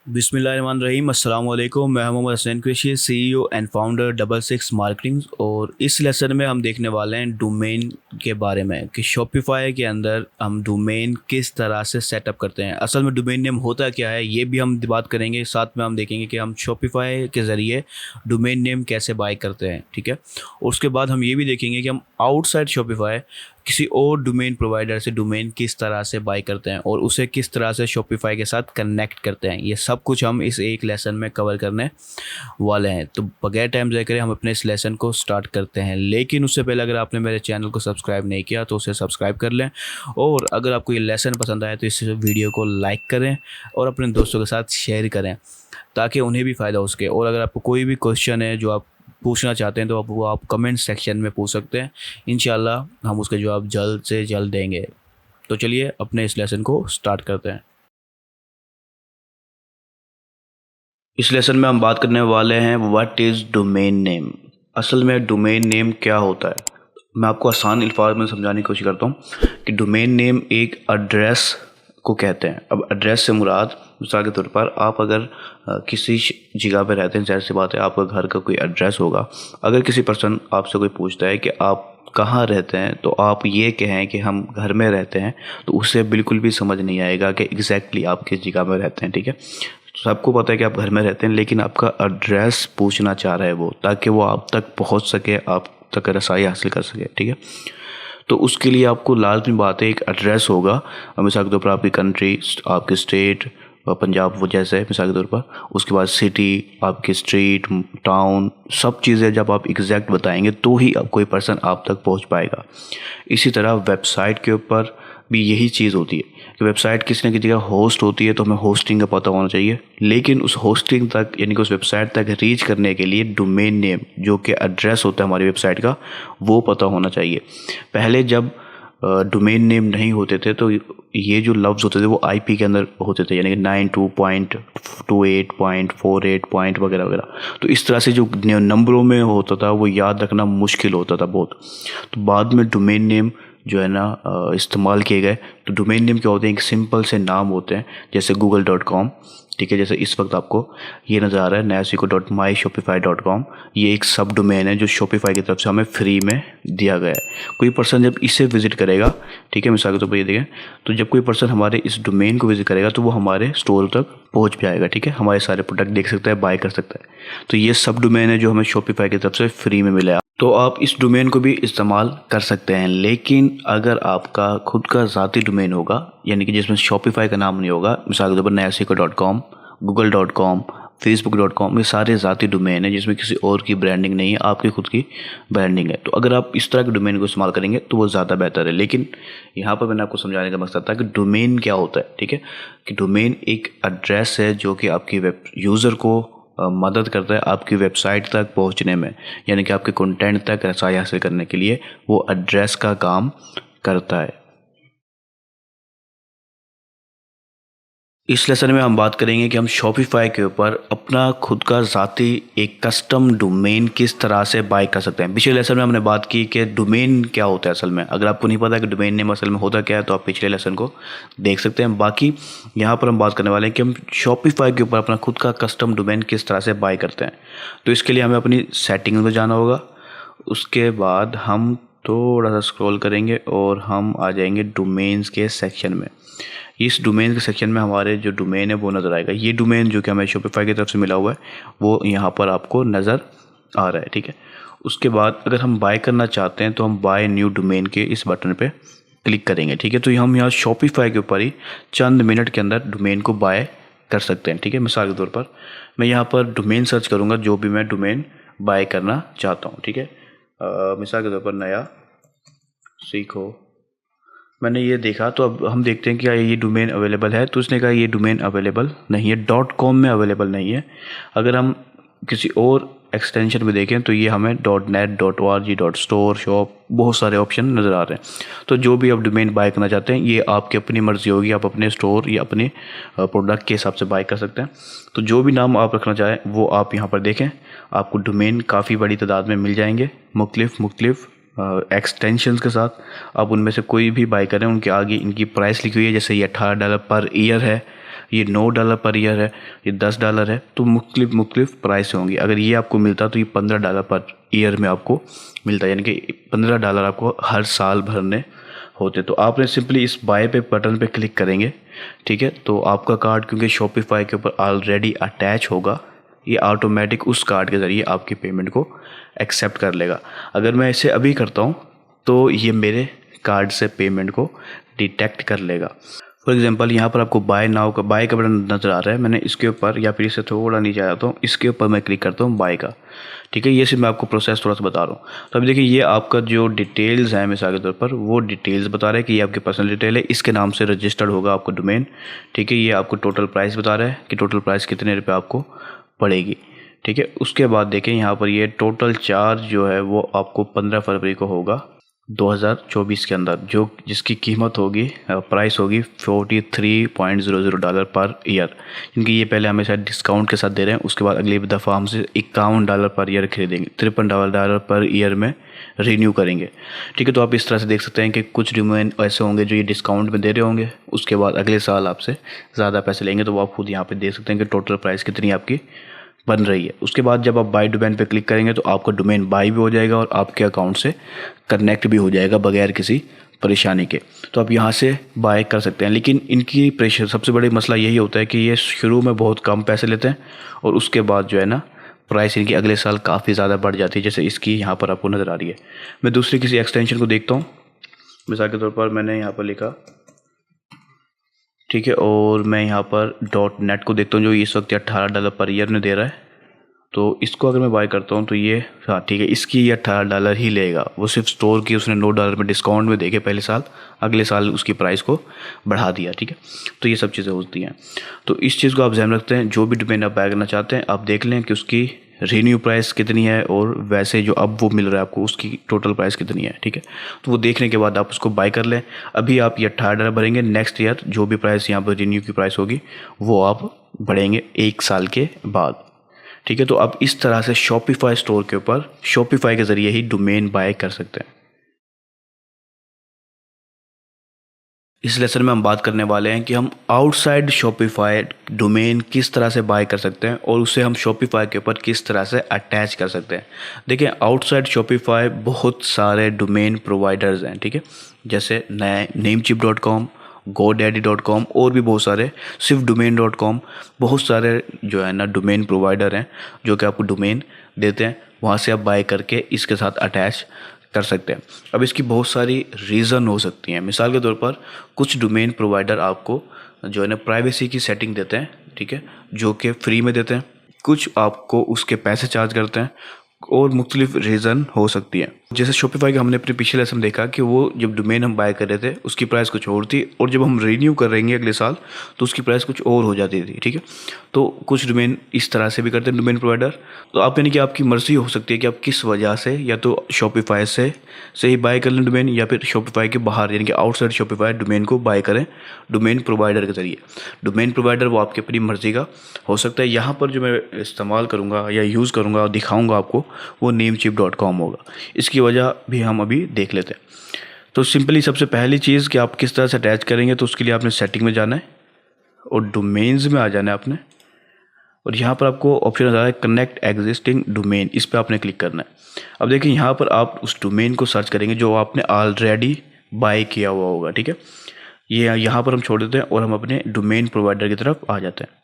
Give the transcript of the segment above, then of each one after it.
बिस्मिल्लाहिर्रहमानिर्रहीम अस्सलाम वालेकुम। मैं Mohammad Hasnain Qureshi, CEO and founder double six marketing. और इस लेसन में हम देखने वाले हैं डोमेन के बारे में कि शॉपिफाई के अंदर हम डोमेन किस तरह से सेटअप करते हैं। असल में डोमेन नेम होता क्या है ये भी हम बात करेंगे। साथ में हम देखेंगे कि हम शॉपिफाई के ज़रिए डोमेन नेम कैसे बाय करते हैं, ठीक है। और उसके बाद हम ये भी देखेंगे कि हम आउटसाइड शॉपिफाई किसी और डोमेन प्रोवाइडर से डोमेन किस तरह से बाय करते हैं और उसे किस तरह से शॉपिफाई के साथ कनेक्ट करते हैं। ये सब कुछ हम इस एक लेसन में कवर करने वाले हैं। तो बगैर टाइम ज़ाया करे हम अपने इस लेसन को स्टार्ट करते हैं। लेकिन उससे पहले अगर आपने मेरे चैनल को सब्सक्राइब नहीं किया तो उसे सब्सक्राइब कर लें। और अगर आपको ये लेसन पसंद आए तो इस वीडियो को लाइक करें और अपने दोस्तों के साथ शेयर करें ताकि उन्हें भी फ़ायदा हो सके। और अगर आपको कोई भी क्वेश्चन है जो आप पूछना चाहते हैं तो आप कमेंट सेक्शन में पूछ सकते हैं। इंशाल्लाह हम उसके जवाब जल्द से जल्द देंगे। तो चलिए अपने इस लेसन को स्टार्ट करते हैं। इस लेसन में हम बात करने वाले हैं व्हाट इज़ डोमेन नेम। असल में डोमेन नेम क्या होता है, मैं आपको आसान अल्फाज में समझाने की कोशिश करता हूँ कि डोमेन नेम एक एड्रेस को कहते हैं। अब एड्रेस से मुराद मिसाल के तौर पर आप अगर किसी जगह पे रहते हैं, ज़ाहिर सी बात है आपका घर का कोई एड्रेस होगा। अगर किसी पर्सन आपसे कोई पूछता है कि आप कहाँ रहते हैं तो आप ये कहें कि हम घर में रहते हैं, तो उससे बिल्कुल भी समझ नहीं आएगा कि एग्जैक्टली आप किस जगह में रहते हैं, ठीक है। सबको पता है कि आप घर में रहते हैं, लेकिन आपका एड्रेस पूछना चाह रहा है वो, ताकि वो आप तक पहुंच सके, आप तक रसाई हासिल कर सके, ठीक है। तो उसके लिए आपको लाजमी बात है एक एड्रेस होगा। मिसाल के तौर पर आपकी कंट्री, आपकी स्टेट, पंजाब वो जैसे मिसाल के तौर पर, उसके बाद सिटी, आपकी स्ट्रीट, टाउन, सब चीज़ें जब आप एग्जैक्ट बताएंगे तो ही कोई पर्सन आप तक पहुंच पाएगा। इसी तरह वेबसाइट के ऊपर भी यही चीज़ होती है कि वेबसाइट किसी न किसी जगह होस्ट होती है तो हमें होस्टिंग का पता होना चाहिए। लेकिन उस होस्टिंग तक यानी कि उस वेबसाइट तक रीच करने के लिए डोमेन नेम जो कि एड्रेस होता है हमारी वेबसाइट का, वो पता होना चाहिए। पहले जब डोमेन नेम नहीं होते थे तो ये जो लफ्ज़ होते थे वो आईपी के अंदर होते थे, यानी कि 92.28.48 वगैरह वगैरह। तो इस तरह से जो नंबरों में होता था वो याद रखना मुश्किल होता था बहुत। तो बाद में डोमेन नेम जो है ना इस्तेमाल किए गए। तो डोमेन नेम क्या होते हैं, एक सिंपल से नाम होते हैं, जैसे google.com, ठीक है। जैसे इस वक्त आपको ये नज़र आ रहा है nayasiko.myshopify.com, ये एक सब डोमेन है जो शॉपिफाई की तरफ से हमें फ्री में दिया गया है। कोई पर्सन जब इसे विज़िट करेगा, ठीक है, मिसाल के तौर पर ये देखें, तो जब कोई पर्सन हमारे इस डोमेन को विज़िट करेगा तो वो हमारे स्टोर तक पहुंच भी आएगा, ठीक है, हमारे सारे प्रोडक्ट देख सकता है, बाय कर सकता है। तो ये सब डोमेन है जो हमें शॉपिफाई की तरफ से फ्री में मिला है। तो आप इस डोमेन को भी इस्तेमाल कर सकते हैं। लेकिन अगर आपका खुद का ज़ाती डोमेन होगा, यानी कि जिसमें शॉपिफाई का नाम नहीं होगा, मिसाल के तौर पर nayasiko.com, google.com, facebook.com, ये सारे ज़ाती डोमेन है जिसमें किसी और की ब्रांडिंग नहीं है, आपकी खुद की ब्रांडिंग है। तो अगर आप इस तरह के डोमेन को इस्तेमाल करेंगे तो वो ज़्यादा बेहतर है। लेकिन यहाँ पर मैंने आपको समझाने का मकसद था कि डोमेन क्या होता है, ठीक है, कि डोमेन एक एड्रेस है जो कि आपकी वेब यूज़र को मदद करता है आपकी वेबसाइट तक पहुंचने में, यानी कि आपके कंटेंट तक रसाई हासिल करने के लिए वो एड्रेस का काम करता है। इस लेसन में हम बात करेंगे कि हम शॉपिफाई के ऊपर अपना खुद का ज़ाती एक कस्टम डोमेन किस तरह से बाय कर सकते हैं। पिछले लेसन में हमने बात की कि डोमेन क्या होता है असल में। अगर आपको नहीं पता कि डोमेन नेम असल में होता क्या है तो आप पिछले लेसन को देख सकते हैं। बाकी यहाँ पर हम बात करने वाले हैं कि हम शॉपिफाई के ऊपर अपना खुद का कस्टम डोमेन किस तरह से बाय करते हैं। तो इसके लिए हमें अपनी सेटिंग में जाना होगा। उसके बाद हम थोड़ा सा स्क्रॉल करेंगे और हम आ जाएंगे डोमेन्स के सेक्शन में। इस डोमेन के सेक्शन में हमारे जो डोमेन है वो नज़र आएगा। ये डोमेन जो कि हमें शॉपिफाई की तरफ से मिला हुआ है वो यहाँ पर आपको नज़र आ रहा है, ठीक है। उसके बाद अगर हम बाय करना चाहते हैं तो हम बाय न्यू डोमेन के इस बटन पे क्लिक करेंगे, ठीक है। तो हम यहाँ शॉपिफाई के ऊपर ही चंद मिनट के अंदर डोमेन को बाय कर सकते हैं, ठीक है। मिसाल के तौर पर मैं यहाँ पर डोमेन सर्च करूँगा जो भी मैं डोमेन बाय करना चाहता हूँ, ठीक है। मिसाल के तौर पर नया सीखो, मैंने ये देखा। तो अब हम देखते हैं कि क्या ये डोमेन अवेलेबल है। तो उसने कहा ये डोमेन अवेलेबल नहीं है, .com में अवेलेबल नहीं है। अगर हम किसी और एक्सटेंशन में देखें तो ये हमें .net, .org, .store, shop, बहुत सारे ऑप्शन नज़र आ रहे हैं। तो जो भी आप डोमेन बाय करना चाहते हैं ये आपकी अपनी मर्ज़ी होगी, आप अपने स्टोर या अपने प्रोडक्ट के हिसाब से बाय कर सकते हैं। तो जो भी नाम आप रखना चाहें वो आप यहाँ पर देखें, आपको डोमेन काफ़ी बड़ी तादाद में मिल जाएंगे मुख्तलिफ एक्सटेंशंस के साथ। आप उनमें से कोई भी बाय करें, उनके आगे इनकी प्राइस लिखी हुई है, जैसे ये $18 पर ईयर है, ये $9 पर ईयर है, ये $10 है, तो मुख्तलिफ प्राइस होंगी। अगर ये आपको मिलता तो ये $15 पर ईयर में आपको मिलता, यानी कि $15 आपको हर साल भरने होते। तो आपने सिंपली इस बाय पे बटन पे क्लिक करेंगे, ठीक है, तो आपका कार्ड क्योंकि शॉपिफाई के ऊपर ऑलरेडी अटैच होगा, ये ऑटोमेटिक उस कार्ड के ज़रिए आपकी पेमेंट को एक्सेप्ट कर लेगा। अगर मैं इसे अभी करता हूँ तो ये मेरे कार्ड से पेमेंट को डिटेक्ट कर लेगा। फॉर एग्जांपल यहाँ पर आपको बाय नाउ का बाय का बटन नज़र आ रहा है, मैंने इसके ऊपर या फिर इसे थोड़ा नीचे आ जाता हूँ, इसके ऊपर मैं क्लिक करता हूँ बाय का, ठीक है। ये सिर्फ मैं आपको प्रोसेस थोड़ा सा बता रहा हूँ। तो अभी देखिए ये आपका जो डिटेल्स है मिसाल के तौर पर वो डिटेल्स बता रहा है कि ये आपकी पर्सनल डिटेल है, इसके नाम से रजिस्टर्ड होगा आपका डोमेन, ठीक है। ये आपको टोटल प्राइस बता रहा है कि टोटल प्राइस कितने रुपये आपको पड़ेगी, ठीक है। उसके बाद देखें यहाँ पर ये टोटल चार्ज जो है वो आपको 15 फरवरी को होगा 2024 के अंदर, जो जिसकी कीमत होगी प्राइस होगी $43.00 पर ईयर, क्योंकि ये पहले हमें शायद डिस्काउंट के साथ दे रहे हैं। उसके बाद अगली दफ़ा हमसे $51 पर ईयर खरीदेंगे, $53 पर ईयर में रीन्यू करेंगे, ठीक है। तो आप इस तरह से देख सकते हैं कि कुछ डोमेन ऐसे होंगे जो ये डिस्काउंट में दे रहे होंगे, उसके बाद अगले साल आपसे ज़्यादा पैसे लेंगे, तो वो आप खुद यहाँ पर देख सकते हैं कि टोटल प्राइस कितनी आपकी बन रही है। उसके बाद जब आप बाय डोमेन पे क्लिक करेंगे तो आपका डोमेन बाय भी हो जाएगा और आपके अकाउंट से कनेक्ट भी हो जाएगा बगैर किसी परेशानी के। तो आप यहाँ से बाय कर सकते हैं। लेकिन इनकी प्रेशर सबसे बड़ी मसला यही होता है कि ये शुरू में बहुत कम पैसे लेते हैं और उसके बाद जो है ना प्राइस इनकी अगले साल काफ़ी ज़्यादा बढ़ जाती है, जैसे इसकी यहाँ पर आपको नज़र आ रही है। मैं दूसरी किसी एक्सटेंशन को देखता हूँ, मिसाल के तौर पर मैंने यहाँ पर लिखा, ठीक है, और मैं यहाँ पर .net को देखता हूँ जो इस वक्त $18 पर ईयर में दे रहा है। तो इसको अगर मैं बाय करता हूँ तो ये हाँ ठीक है, इसकी ये $18 ही लेगा। वो सिर्फ स्टोर की उसने $9 में डिस्काउंट में देके पहले साल, अगले साल उसकी प्राइस को बढ़ा दिया, ठीक है। तो ये सब चीज़ें होती हैं। तो इस चीज़ को आप ध्यान रखते हैं, जो भी डोमेन आप बाय करना चाहते हैं आप देख लें कि उसकी रीन्यू प्राइस कितनी है और वैसे जो अब वो मिल रहा है आपको उसकी टोटल प्राइस कितनी है, ठीक है। तो वो देखने के बाद आप उसको बाय कर लें। अभी आप ये $18 भरेंगे, नेक्स्ट ईयर जो भी प्राइस यहाँ पर रीन्यू की प्राइस होगी वो आप बढ़ेंगे 1 साल के बाद, ठीक है। तो आप इस तरह से शॉपिफाई स्टोर के ऊपर शॉपिफाई के ज़रिए ही डोमेन बाय कर सकते हैं। इस लेसन में हम बात करने वाले हैं कि हम आउटसाइड शॉपिफाई डोमेन किस तरह से बाय कर सकते हैं और उसे हम शॉपिफाई के ऊपर किस तरह से अटैच कर सकते हैं। देखिए आउटसाइड शॉपिफाई बहुत सारे डोमेन प्रोवाइडर्स हैं, ठीक है, जैसे namecheap.com, godaddy.com और भी बहुत सारे, सिर्फ domain.com, बहुत सारे जो है ना डोमेन प्रोवाइडर हैं जो कि आपको डोमेन देते हैं, वहाँ से आप बाय करके इसके साथ अटैच कर सकते हैं। अब इसकी बहुत सारी रीज़न हो सकती हैं। मिसाल के तौर पर कुछ डोमेन प्रोवाइडर आपको जो है ना प्राइवेसी की सेटिंग देते हैं, ठीक है, जो कि फ्री में देते हैं, कुछ आपको उसके पैसे चार्ज करते हैं और मुख्तलिफ रीज़न हो सकती है। जैसे शॉपिफाई का हमने अपने पिछले लेसन देखा कि वो जब डोमेन हम बाय कर रहे थे उसकी प्राइस कुछ और थी और जब हम रीन्यू कर रहेंगे अगले साल तो उसकी प्राइस कुछ और हो जाती थी, ठीक है। तो कुछ डोमेन इस तरह से भी करते हैं डोमेन प्रोवाइडर। तो आप यानी कि आपकी मर्ज़ी हो सकती है कि आप किस वजह से या तो शॉपिफाई से ही बाय कर लें डोमेन या फिर शॉपिफाई के बाहर यानी कि आउटसाइड शॉपिफाई डोमेन को बाय करें डोमेन प्रोवाइडर के ज़रिए। डोमेन प्रोवाइडर वो आपकी अपनी मर्ज़ी का हो सकता है। यहाँ पर जो मैं इस्तेमाल करूँगा या यूज़ करूँगा और दिखाऊँगा आपको वो namecheap.com होगा। इसकी वजह भी हम अभी देख लेते हैं। तो सिंपली सबसे पहली चीज़ कि आप किस तरह से अटैच करेंगे, तो उसके लिए आपने सेटिंग में जाना है और डोमेन्स में आ जाना है आपने, और यहाँ पर आपको ऑप्शन आ रहा है कनेक्ट एग्जिस्टिंग डोमेन, इस पर आपने क्लिक करना है। अब देखिए यहाँ पर आप उस डोमेन को सर्च करेंगे जो आपने ऑलरेडी बाय किया हुआ होगा, ठीक है। ये यहाँ पर हम छोड़ देते हैं और हम अपने डोमेन प्रोवाइडर की तरफ आ जाते हैं।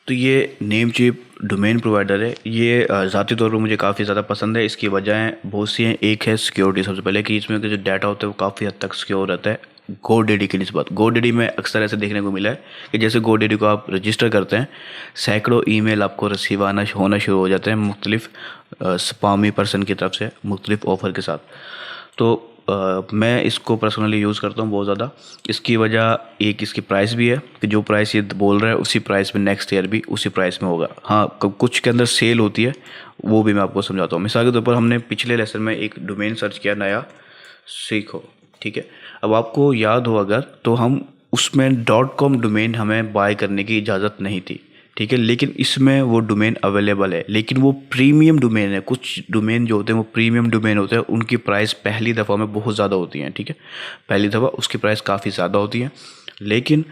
तो ये नेमचीप डोमेन प्रोवाइडर है, ये ज़ाती तौर पर मुझे काफ़ी ज़्यादा पसंद है। इसकी वजह बहुत सी हैं। एक है सिक्योरिटी, सबसे पहले कि इसमें जो डाटा होता है वो काफ़ी हद तक सिक्योर रहता है GoDaddy की निस्बत। GoDaddy में अक्सर ऐसे देखने को मिला है कि जैसे GoDaddy को आप रजिस्टर करते हैं सैकड़ों ईमेल आपको रिसीव होना शुरू हो जाते हैं मुख्तलिफ स्पामी पर्सन की तरफ से मुख्तलिफ ऑफ़र के साथ। तो मैं इसको पर्सनली यूज़ करता हूँ बहुत ज़्यादा। इसकी वजह एक इसकी प्राइस भी है कि जो प्राइस ये बोल रहा है उसी प्राइस में नेक्स्ट ईयर भी उसी प्राइस में होगा। हाँ, कुछ के अंदर सेल होती है, वो भी मैं आपको समझाता हूँ। मिसाल के तौर पर हमने पिछले लेसन में एक डोमेन सर्च किया नया सीखो, ठीक है। अब आपको याद हो अगर तो हम उसमें .com डोमेन हमें बाय करने की इजाज़त नहीं थी, ठीक है, लेकिन इसमें वो डोमेन अवेलेबल है, लेकिन वो प्रीमियम डोमेन है। कुछ डोमेन जो होते हैं वो प्रीमियम डोमेन होते हैं, उनकी प्राइस पहली दफ़ा में बहुत ज़्यादा होती है, ठीक है, पहली दफ़ा उसकी प्राइस काफ़ी ज़्यादा होती है। लेकिन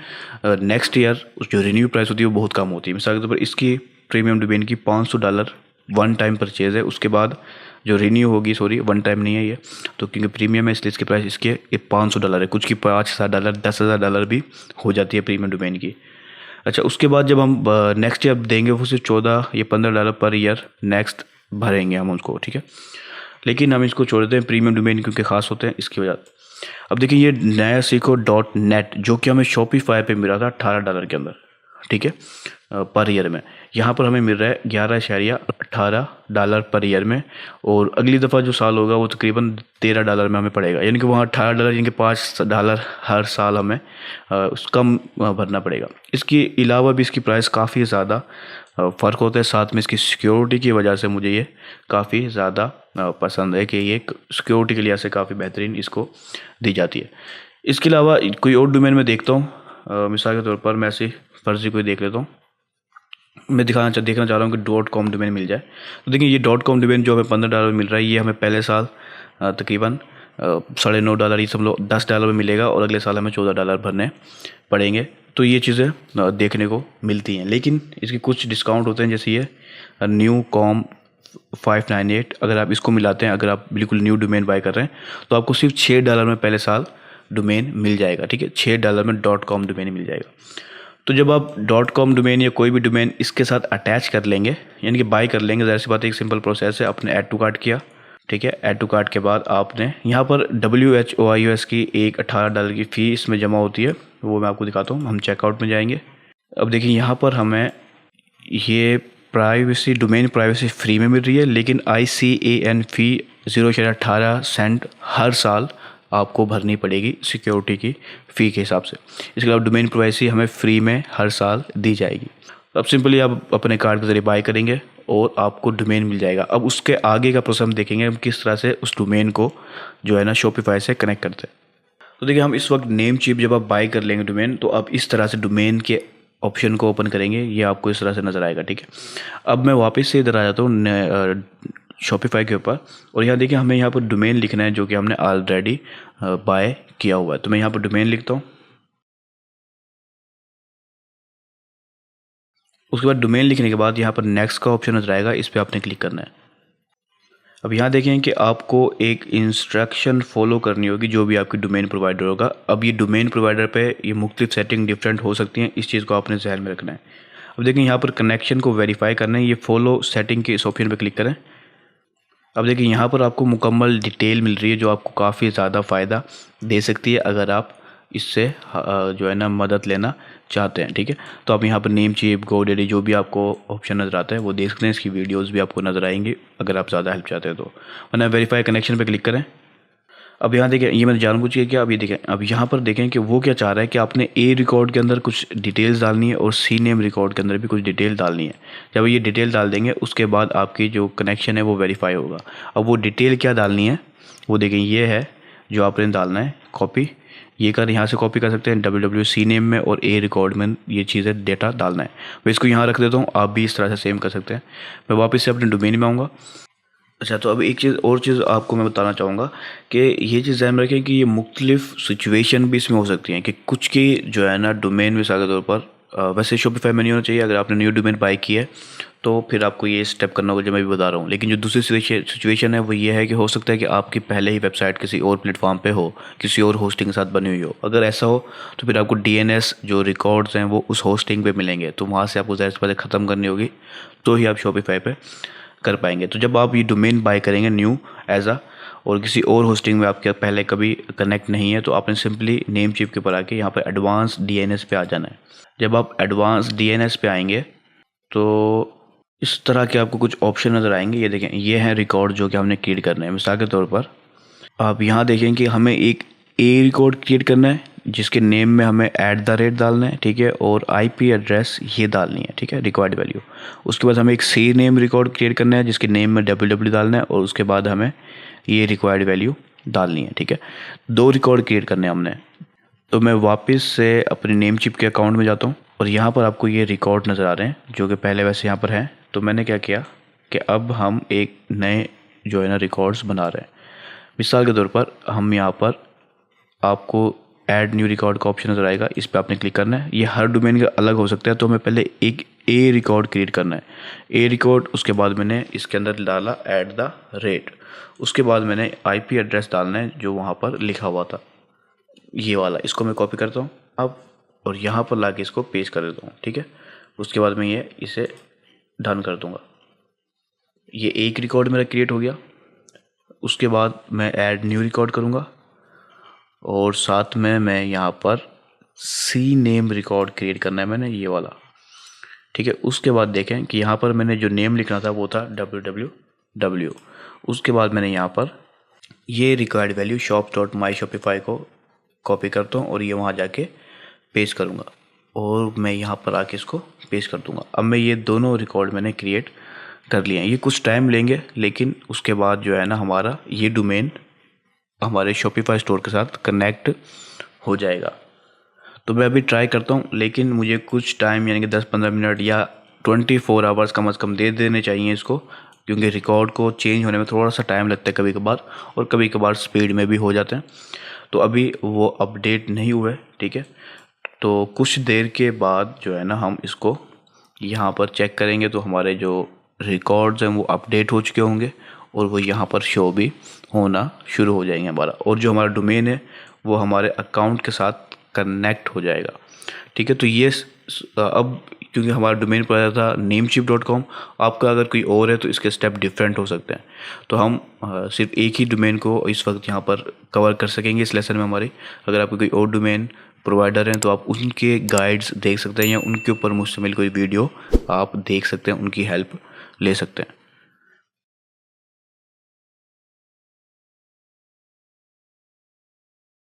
नेक्स्ट ईयर जो रिन्यू प्राइस होती है वो बहुत कम होती है। मिसाल के तौर पर इसकी प्रीमियम डोमेन की $500 वन टाइम परचेज़ है, उसके बाद जो रिन्यू होगी, सॉरी वन टाइम नहीं है ये तो, क्योंकि प्रीमियम है इसलिए इसकी प्राइस इसके ये $500 है। कुछ की $5,000 $10,000 भी हो जाती है प्रीमियम डोमेन की। अच्छा, उसके बाद जब हम नेक्स्ट ईयर देंगे वो सिर्फ $14 या $15 पर ईयर नेक्स्ट भरेंगे हम उसको, ठीक है। लेकिन हम इसको छोड़ देते हैं प्रीमियम डोमेन क्योंकि ख़ास होते हैं इसकी वजह। अब देखिए ये नया सीखो .net जो कि हमें शॉपिफाई पे मिल रहा था $18 के अंदर, ठीक है, पर ईयर में। यहाँ पर हमें मिल रहा है $11.18 पर ईयर में, और अगली दफ़ा जो साल होगा वो तकरीबन $13 में हमें पड़ेगा, यानी कि वहाँ $18 यानी कि $5 हर साल हमें कम भरना पड़ेगा। इसके अलावा भी इसकी प्राइस काफ़ी ज़्यादा फ़र्क होता है, साथ में इसकी सिक्योरिटी की वजह से मुझे ये काफ़ी ज़्यादा पसंद है कि ये सिक्योरिटी के लिए से काफ़ी बेहतरीन इसको दी जाती है। इसके अलावा कोई और डोमेन में देखता हूँ, मिसाल के तौर पर मैं ऐसी फर्जी कोई देख लेता हूँ, मैं देखना चाह रहा हूँ कि .com डोमेन मिल जाए। तो देखिए ये .com डोमेन जो हमें $15 में मिल रहा है, ये हमें पहले साल तकरीबन $9.5 ये समझ लो $10 में मिलेगा, और अगले साल हमें $14 भरने पड़ेंगे। तो ये चीज़ें देखने को मिलती हैं, लेकिन इसके कुछ डिस्काउंट होते हैं, जैसे ये न्यू कॉम 598 अगर आप इसको मिलाते हैं, अगर आप बिल्कुल न्यू डोमेन बाय कर रहे हैं तो आपको सिर्फ $6 में पहले साल डोमेन मिल जाएगा, ठीक है। $6 में .com डोमेन मिल जाएगा। तो जब आप .com डोमेन या कोई भी डोमेन इसके साथ अटैच कर लेंगे, यानी कि बाय कर लेंगे, ज़ाहिर सी बात है एक सिंपल प्रोसेस है, आपने ऐड टू कार्ट किया, ठीक है। ऐड टू कार्ट के बाद आपने यहाँ पर WHOIUS की एक $18 की फ़ी इसमें जमा होती है, वो मैं आपको दिखाता हूँ। हम चेकआउट में जाएंगे। अब देखिए यहाँ पर हमें ये प्राइवेसी डोमेन प्राइवेसी फ्री में मिल रही है, लेकिन ICANN फ़ी 0.18 सेंट हर साल आपको भरनी पड़ेगी सिक्योरिटी की फ़ी के हिसाब से। इसके अलावा डोमेन प्राइवेसी हमें फ्री में हर साल दी जाएगी। अब सिंपली आप अपने कार्ड के ज़रिए बाय करेंगे और आपको डोमेन मिल जाएगा। अब उसके आगे का प्रोसेस हम देखेंगे, हम किस तरह से उस डोमेन को जो है ना शॉपिफाई से कनेक्ट करते हैं। तो देखिए हम इस वक्त नेम चिप जब आप बाय कर लेंगे डोमेन, तो आप इस तरह से डोमेन के ऑप्शन को ओपन करेंगे, ये आपको इस तरह से नज़र आएगा, ठीक है। अब मैं वापस से इधर आ जाता हूँ शॉपिफाई के ऊपर, और यहाँ देखिए हमें यहाँ पर डोमेन लिखना है जो कि हमने ऑलरेडी बाय किया हुआ है। तो मैं यहाँ पर डोमेन लिखता हूँ। उसके बाद डोमेन लिखने के बाद यहाँ पर नेक्स्ट का ऑप्शन नजर आएगा, इस पर आपने क्लिक करना है। अब यहाँ देखें कि आपको एक इंस्ट्रक्शन फॉलो करनी होगी जो भी आपकी डोमेन प्रोवाइडर होगा। अब ये डोमेन प्रोवाइडर पे ये मुख्तलिफ सेटिंग डिफरेंट हो सकती हैं, इस चीज़ को आपने ध्यान में रखना है। अब देखिए यहाँ पर कनेक्शन को वेरीफाई करना है, ये फॉलो सेटिंग के इस ऑप्शन पर क्लिक करें। अब देखिए यहाँ पर आपको मुकम्मल डिटेल मिल रही है जो आपको काफ़ी ज़्यादा फ़ायदा दे सकती है अगर आप इससे जो है ना मदद लेना चाहते हैं, ठीक है। तो आप यहाँ पर नेम चिप GoDaddy जो भी आपको ऑप्शन नज़र आता है वो देख सकते हैं, इसकी वीडियोस भी आपको नज़र आएंगी अगर आप ज़्यादा हेल्प चाहते हैं तो। वरना वेरीफाई कनेक्शन पे क्लिक करें। अब यहाँ देखें, ये मैंने जानबूझ के किया। अब ये देखें, अब यहाँ पर देखें कि वो क्या चाह रहा है कि आपने A रिकॉर्ड के अंदर कुछ डिटेल्स डालनी है और C नेम रिकॉर्ड के अंदर भी कुछ डिटेल डालनी है। जब ये डिटेल डाल देंगे उसके बाद आपकी जो कनेक्शन है वो वेरीफाई होगा। अब वो डिटेल क्या डालनी है वो देखें, ये है जो आपने डालना है कॉपी, ये कर यहाँ से कॉपी कर सकते हैं WWC नेम में, और A रिकॉर्ड में ये चीज़ें डेटा डालना है। मैं इसको यहाँ रख देता हूँ, आप भी इस तरह से सेम कर सकते हैं। मैं वापस से अपने डोमेन में आऊँगा। अच्छा, तो अब एक चीज़ और चीज़ आपको मैं बताना चाहूँगा कि ये चीज़ ध्यान में रखें कि ये मुख्तलिफ सिचुएशन भी इसमें हो सकती हैं कि कुछ की जो है ना डोमेन मिसाल के तौर पर वैसे शॉपिफाई में नहीं होना चाहिए। अगर आपने न्यू डोमेन बाय की है तो फिर आपको ये स्टेप करना होगा जो मैं भी बता रहा हूँ। लेकिन जो दूसरी सिचुएशन है वो ये है कि हो सकता है कि आपकी पहले ही वेबसाइट किसी और प्लेटफॉर्म पे हो, किसी और होस्टिंग के साथ बनी हुई हो। अगर ऐसा हो तो फिर आपको DNS जो रिकॉर्ड्स हैं वो उस होस्टिंग पे मिलेंगे, तो वहाँ से आपको ज़ाहिर सी बात है ख़त्म करनी होगी, तो ही आप शॉपिफाई पे कर पाएंगे। तो जब आप ये डोमेन बाय करेंगे न्यू और किसी और होस्टिंग में आपके पहले कभी कनेक्ट नहीं है, तो आपने सिंपली नेम चिप के ऊपर आके यहाँ पर एडवांस DNS पे आ जाना है। जब आप एडवांस DNS पे आएंगे तो इस तरह के आपको कुछ ऑप्शन नज़र आएंगे। ये देखें, ये हैं रिकॉर्ड जो कि हमने क्रिएट करना है। मिसाल के तौर पर आप यहाँ देखें कि हमें एक A रिकॉर्ड क्रिएट करना है जिसके नेम में हमें @ डालना है, ठीक है, और IP एड्रेस ये डालनी है, ठीक है, रिक्वायर्ड वैल्यू। उसके बाद हमें एक C नेम रिकॉर्ड क्रिएट करना है जिसके नेम में WW डालना है, और उसके बाद हमें ये रिक्वायर्ड वैल्यू डालनी है, ठीक है। 2 रिकॉर्ड क्रिएट करने हैं हमने। तो मैं वापस से अपने नेम चिप के अकाउंट में जाता हूँ और यहाँ पर आपको ये रिकॉर्ड नज़र आ रहे हैं जो कि पहले वैसे यहाँ पर हैं। तो मैंने क्या किया कि अब हम एक नए जो है ना रिकॉर्ड्स बना रहे हैं। मिसाल के तौर पर हम यहाँ पर आपको ऐड न्यू रिकॉर्ड का ऑप्शन नज़र आएगा, इस पर आपने क्लिक करना है। ये हर डोमेन का अलग हो सकता है, तो हमें पहले एक ए रिकॉर्ड क्रिएट करना है। ए रिकॉर्ड, उसके बाद मैंने इसके अंदर डाला ऐट द रेट, उसके बाद मैंने आईपी एड्रेस डालना है जो वहाँ पर लिखा हुआ था, ये वाला। इसको मैं कॉपी करता हूँ अब और यहाँ पर लाके इसको पेस्ट कर देता हूँ, ठीक है। उसके बाद मैं ये इसे डन कर दूँगा। ये एक रिकॉर्ड मेरा क्रिएट हो गया। उसके बाद मैं ऐड न्यू रिकॉर्ड करूँगा और साथ में मैं यहाँ पर सी नेम रिकॉर्ड क्रिएट करना है मैंने, ये वाला, ठीक है। उसके बाद देखें कि यहाँ पर मैंने जो नेम लिखना था वो था www। उसके बाद मैंने यहाँ पर ये रिक्वायर्ड वैल्यू shop.myshopify को कॉपी करता हूँ और ये वहाँ जाके पेस्ट करूँगा और मैं यहाँ पर आके इसको पेस्ट कर दूँगा। अब मैं ये दोनों रिकॉर्ड मैंने क्रिएट कर लिए हैं। ये कुछ टाइम लेंगे, लेकिन उसके बाद जो है ना हमारा ये डोमेन हमारे शॉपिफाई स्टोर के साथ कनेक्ट हो जाएगा। तो मैं अभी ट्राई करता हूँ, लेकिन मुझे कुछ टाइम यानी कि 10-15 मिनट या 24 आवर्स कम से कम दे देने चाहिए इसको, क्योंकि रिकॉर्ड को चेंज होने में थोड़ा सा टाइम लगता है कभी कभार, और कभी कभार स्पीड में भी हो जाते हैं। तो अभी वो अपडेट नहीं हुआ है, ठीक है। तो कुछ देर के बाद जो है ना हम इसको यहाँ पर चेक करेंगे तो हमारे जो रिकॉर्ड्स हैं वो अपडेट हो चुके होंगे और वो यहाँ पर शो भी होना शुरू हो जाएंगे हमारा, और जो हमारा डोमेन है वो हमारे अकाउंट के साथ कनेक्ट हो जाएगा, ठीक है। तो ये अब क्योंकि हमारा डोमेन पर आया था namecheap.com, आपका अगर कोई और है तो इसके स्टेप डिफरेंट हो सकते हैं। तो हम सिर्फ एक ही डोमेन को इस वक्त यहाँ पर कवर कर सकेंगे इस लेसन में हमारे। अगर आपको कोई और डोमेन प्रोवाइडर हैं तो आप उनके गाइड्स देख सकते हैं या उनके ऊपर मुश्तमिल कोई वीडियो आप देख सकते हैं, उनकी हेल्प ले सकते हैं।